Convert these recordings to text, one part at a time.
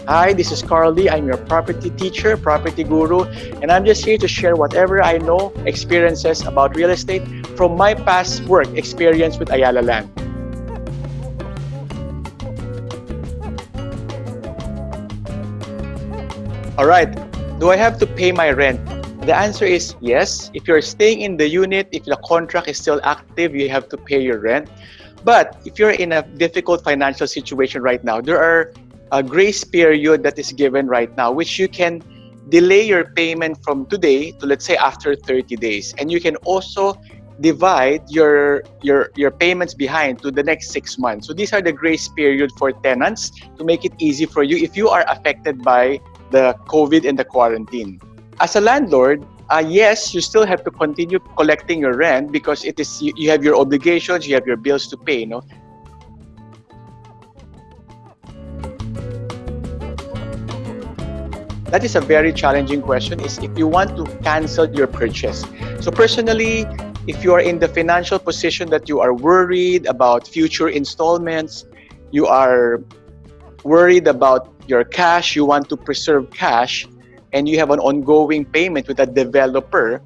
Hi, this is Carly. I'm your property teacher, property guru, and I'm just here to share whatever I know, experiences about real estate from my past work experience with Ayala Land. All right, do I have to pay my rent? The answer is yes. If you're staying in the unit, if the contract is still active, you have to pay your rent. But if you're in a difficult financial situation right now, there are a grace period that is given right now, which you can delay your payment from today to, let's say, after 30 days. And you can also divide your payments behind to the next 6 months. So these are the grace period for tenants to make it easy for you if you are affected by the COVID and the quarantine. As a landlord, yes, you still have to continue collecting your rent because it is you have your obligations, you have your bills to pay. No, that is a very challenging question. Is if you want to cancel your purchase. So personally, if you are in the financial position that you are worried about future installments, you are worried about your cash, you want to preserve cash, and you have an ongoing payment with a developer.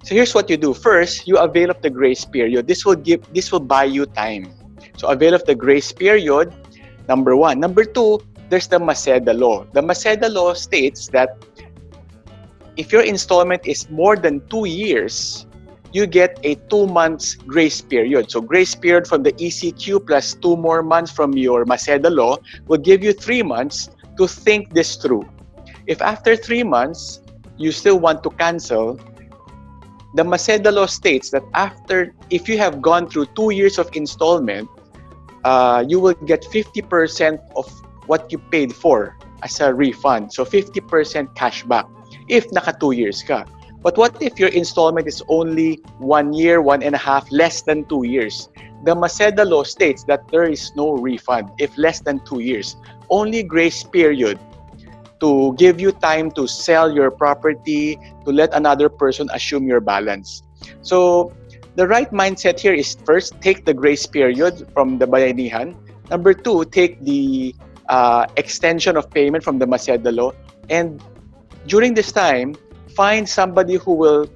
So here's what you do. First, you avail of the grace period. This will buy you time. So avail of the grace period, number one. Number two, there's the Maceda law. The Maceda law states that if your installment is more than 2 years, you get a 2 months grace period. So grace period from the ECQ plus 2 more months from your Maceda law will give you 3 months to think this through. If after 3 months you still want to cancel, the Maceda law states that if you have gone through 2 years of installment, you will get 50% of what you paid for as a refund. So 50% cash back if naka 2 years ka. But what if your installment is only 1 year, 1.5, less than 2 years? The Maceda law states that there is no refund if less than 2 years. Only grace period to give you time to sell your property, to let another person assume your balance. So the right mindset here is first, take the grace period from the Bayanihan. Number two, take the extension of payment from the Maceda law. And during this time, find somebody who will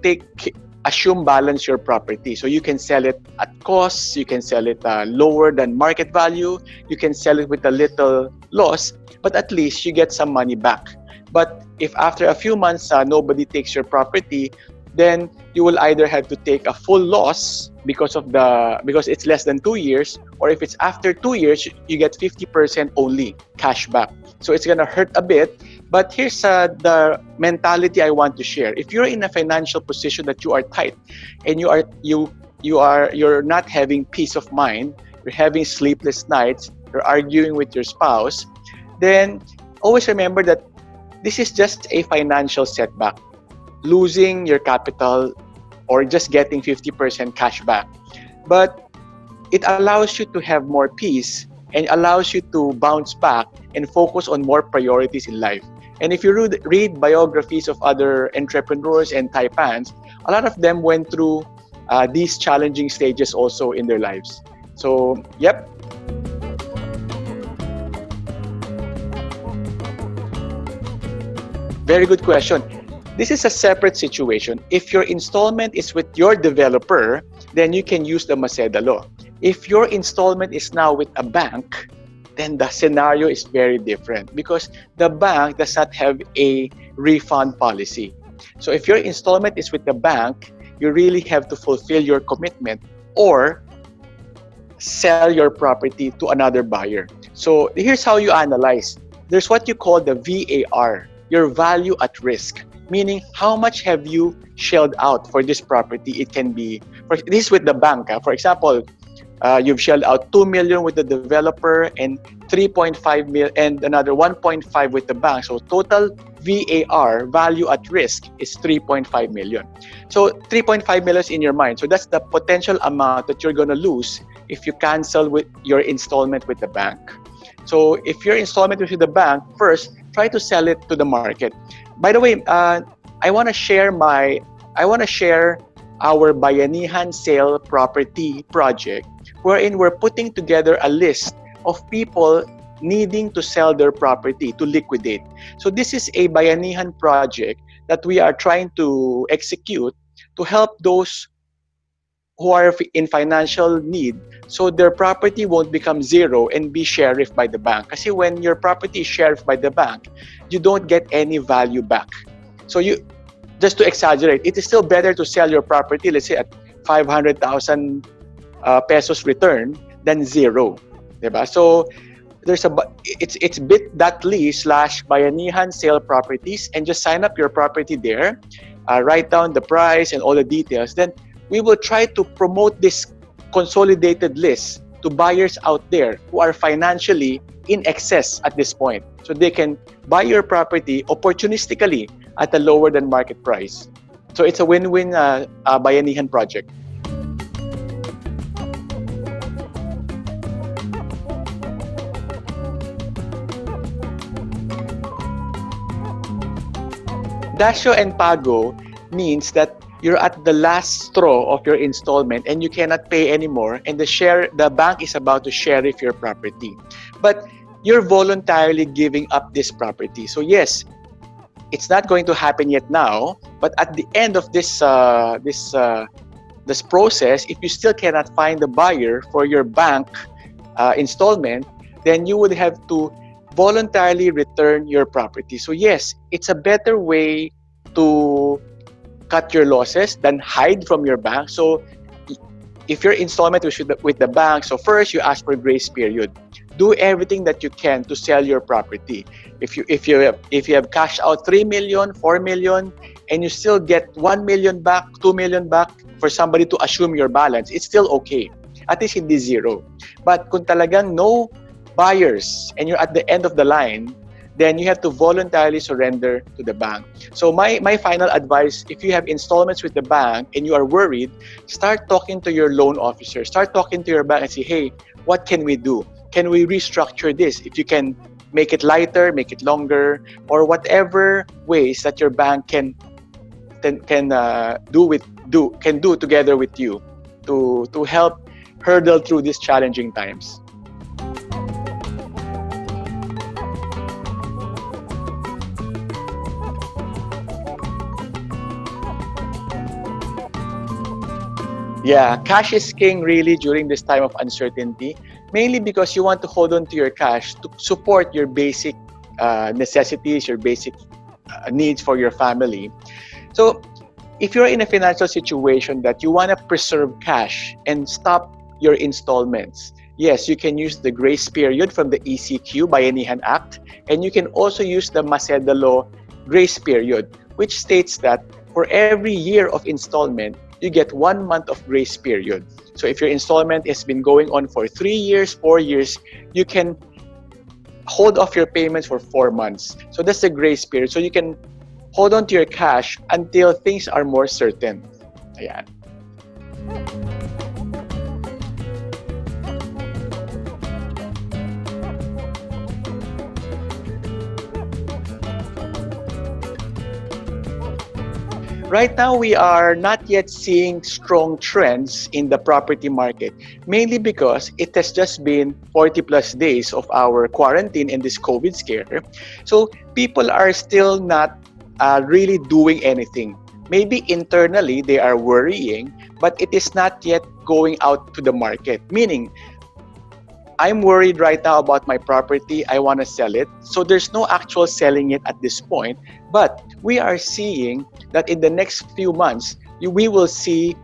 assume balance your property. So you can sell it at cost, you can sell it lower than market value, you can sell it with a little loss, but at least you get some money back. But if after a few months nobody takes your property, then you will either have to take a full loss because it's less than 2 years, or if it's after 2 years, you get 50% only cash back. So it's gonna hurt a bit. But here's the mentality I want to share. If you're in a financial position that you are tight and you're not having peace of mind, you're having sleepless nights, you're arguing with your spouse, then always remember that this is just a financial setback. Losing your capital or just getting 50% cash back. But it allows you to have more peace and allows you to bounce back and focus on more priorities in life. And if you read biographies of other entrepreneurs and taipans, a lot of them went through these challenging stages also in their lives. So, yep. Very good question. This is a separate situation. If your installment is with your developer, then you can use the Maceda law. If your installment is now with a bank, then the scenario is very different because the bank does not have a refund policy. So if your installment is with the bank, you really have to fulfill your commitment or sell your property to another buyer. So here's how you analyze. There's what you call the VAR, your value at risk, meaning how much have you shelled out for this property. It can be, this is with the bank. For example, you've shelled out 2 million with the developer and 3.5 million and another 1.5 with the bank. So total VAR, value at risk, is 3.5 million. So 3.5 million is in your mind. So that's the potential amount that you're going to lose if you cancel with your installment with the bank. So if your installment is with the bank, first try to sell it to the market. By the way, I want to share our Bayanihan sale property project, wherein we're putting together a list of people needing to sell their property to liquidate. So this is a bayanihan project that we are trying to execute to help those who are in financial need, so their property won't become zero and be sheriffed by the bank. Kasi when your property is sheriffed by the bank, you don't get any value back. So you, just to exaggerate, it is still better to sell your property, let's say at 500,000 pesos return than zero. Diba? So there's it's bit.ly/bayanihan sale properties, and just sign up your property there, write down the price and all the details. Then we will try to promote this consolidated list to buyers out there who are financially in excess at this point, so they can buy your property opportunistically at a lower than market price. So it's a win-win bayanihan project. Dasyo and Pago means that you're at the last straw of your installment and you cannot pay anymore, and the bank is about to sheriff your property. But you're voluntarily giving up this property. So yes, it's not going to happen yet now, but at the end of this process, if you still cannot find the buyer for your bank installment, then you would have to voluntarily return your property. So yes, it's a better way to cut your losses than hide from your bank. So if your installment was with the bank, so first you ask for grace period. Do everything that you can to sell your property. If you have cashed out 3 million, 4 million, and you still get 1 million back, 2 million back for somebody to assume your balance, it's still okay. At least hindi zero. But kung talagang no buyers and you're at the end of the line, then you have to voluntarily surrender to the bank. So my final advice, if you have installments with the bank and you are worried, start talking to your loan officer. Start talking to your bank and say, hey, what can we do? Can we restructure this? If you can make it lighter, make it longer, or whatever ways that your bank can do together with you to help hurdle through these challenging times. Yeah, cash is king really during this time of uncertainty, mainly because you want to hold on to your cash to support your basic necessities, your basic needs for your family. So if you're in a financial situation that you want to preserve cash and stop your installments, yes, you can use the grace period from the ECQ, Bayanihan Act, and you can also use the Maceda Law grace period, which states that for every year of installment, you get 1 month of grace period. So if your installment has been going on for 3 years, 4 years, you can hold off your payments for 4 months. So that's the grace period. So you can hold on to your cash until things are more certain. Ayan. Right now, we are not yet seeing strong trends in the property market, mainly because it has just been 40 plus days of our quarantine and this COVID scare. So people are still not really doing anything. Maybe internally they are worrying, but it is not yet going out to the market. Meaning, I'm worried right now about my property. I want to sell it. So there's no actual selling it at this point. But we are seeing that in the next few months, we will see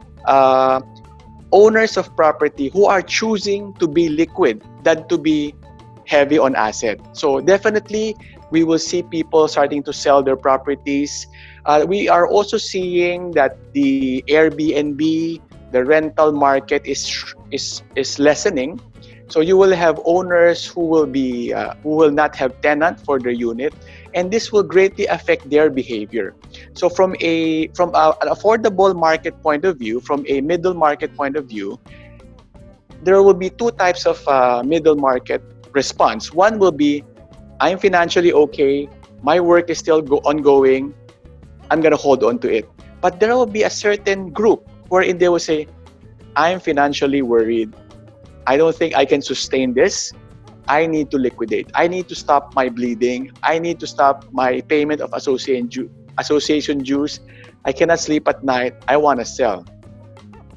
owners of property who are choosing to be liquid than to be heavy on asset. So definitely, we will see people starting to sell their properties. We are also seeing that the Airbnb, the rental market is lessening. So you will have owners who will not have tenant for their unit, and this will greatly affect their behavior. So from an affordable market point of view, from a middle market point of view, there will be two types of middle market response. One will be, I'm financially okay, my work is still ongoing, I'm gonna hold on to it. But there will be a certain group wherein they will say, I'm financially worried, I don't think I can sustain this. I need to liquidate. I need to stop my bleeding. I need to stop my payment of association dues. I cannot sleep at night. I want to sell.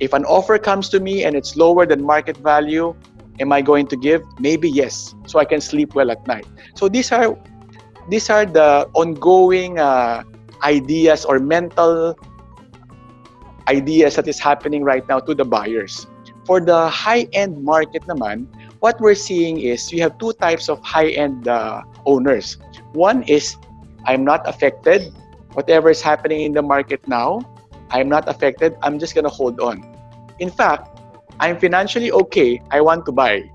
If an offer comes to me and it's lower than market value, am I going to give? Maybe yes. So I can sleep well at night. So these are the ongoing ideas or mental ideas that is happening right now to the buyers. For the high-end market naman, what we're seeing is you have two types of high-end owners. One is, I'm not affected. Whatever is happening in the market now, I'm not affected. I'm just going to hold on. In fact, I'm financially okay. I want to buy.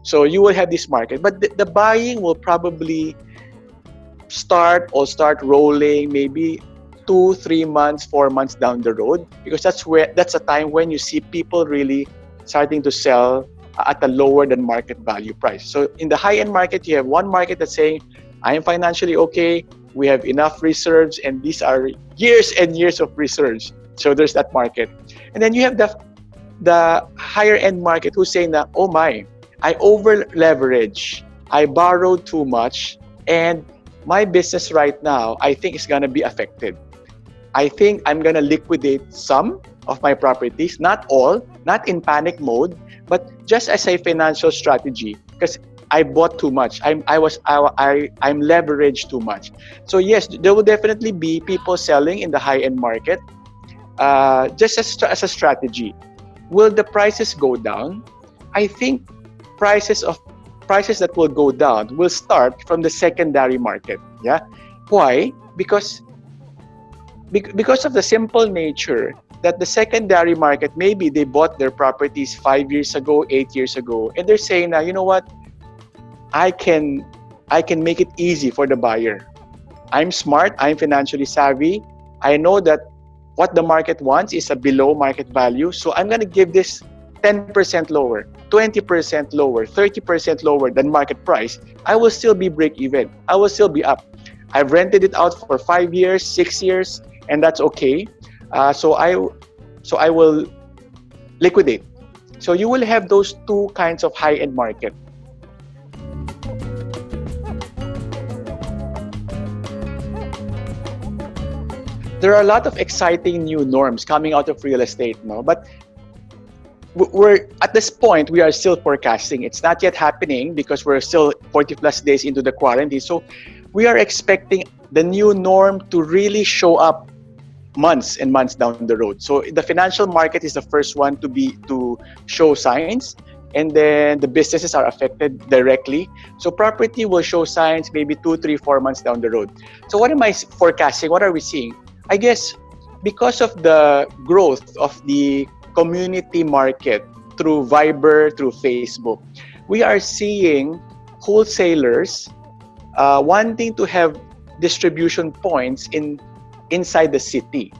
So you will have this market. But the buying will probably start rolling maybe 2, 3 months, 4 months down the road, because that's a time when you see people really starting to sell at a lower than market value price. So in the high end market, you have one market that's saying, I am financially okay, we have enough reserves, and these are years and years of reserves. So there's that market. And then you have the higher end market who's saying that, oh my, I over leverage, I borrowed too much, and my business right now, I think is going to be affected. I think I'm going to liquidate some of my properties, not all, not in panic mode, but just as a financial strategy, because I bought too much. I'm leveraged too much. So yes, there will definitely be people selling in the high-end market, just as a strategy. Will the prices go down? I think prices that will go down will start from the secondary market. Yeah, why? Because of the simple nature that the secondary market, maybe they bought their properties 5 years ago, 8 years ago, and they're saying now, you know what? I can make it easy for the buyer. I'm smart. I'm financially savvy. I know that what the market wants is a below market value. So I'm going to give this 10% lower, 20% lower, 30% lower than market price. I will still be break even. I will still be up. I've rented it out for 5 years, 6 years, and that's okay. So I will liquidate. So you will have those two kinds of high-end market. There are a lot of exciting new norms coming out of real estate, no? But we're at this point, we are still forecasting. It's not yet happening because we're still 40 plus days into the quarantine. So we are expecting the new norm to really show up months and months down the road. So the financial market is the first one to show signs, and then the businesses are affected directly. So property will show signs maybe 2, 3, 4 months down the road. So what am I forecasting? What are we seeing? I guess because of the growth of the community market through Viber, through Facebook, we are seeing wholesalers wanting to have distribution points inside the city.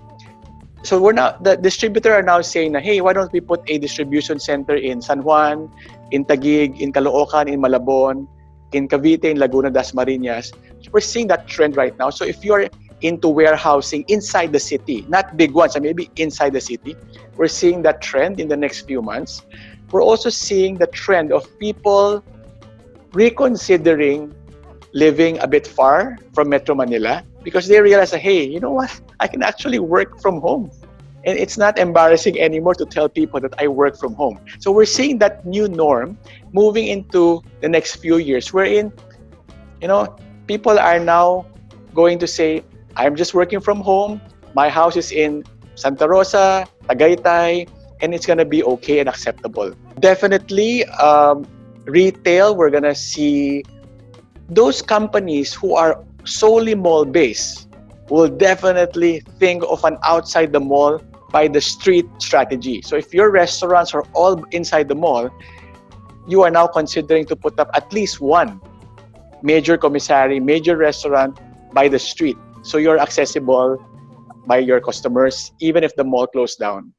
So the distributor are now saying, hey, why don't we put a distribution center in San Juan, in Taguig, in Caloocan, in Malabon, in Cavite, in Laguna, Dasmariñas. We're seeing that trend right now. So if you're into warehousing inside the city, not big ones, maybe inside the city, we're seeing that trend in the next few months. We're also seeing the trend of people reconsidering living a bit far from Metro Manila because they realize that, hey, you know what? I can actually work from home. And it's not embarrassing anymore to tell people that I work from home. So we're seeing that new norm moving into the next few years wherein, people are now going to say, I'm just working from home. My house is in Santa Rosa, Tagaytay, and it's going to be okay and acceptable. Definitely, retail, we're going to see those companies who are solely mall-based will definitely think of an outside the mall by the street strategy. So if your restaurants are all inside the mall, you are now considering to put up at least one major commissary, major restaurant by the street. So you're accessible by your customers, even if the mall closed down.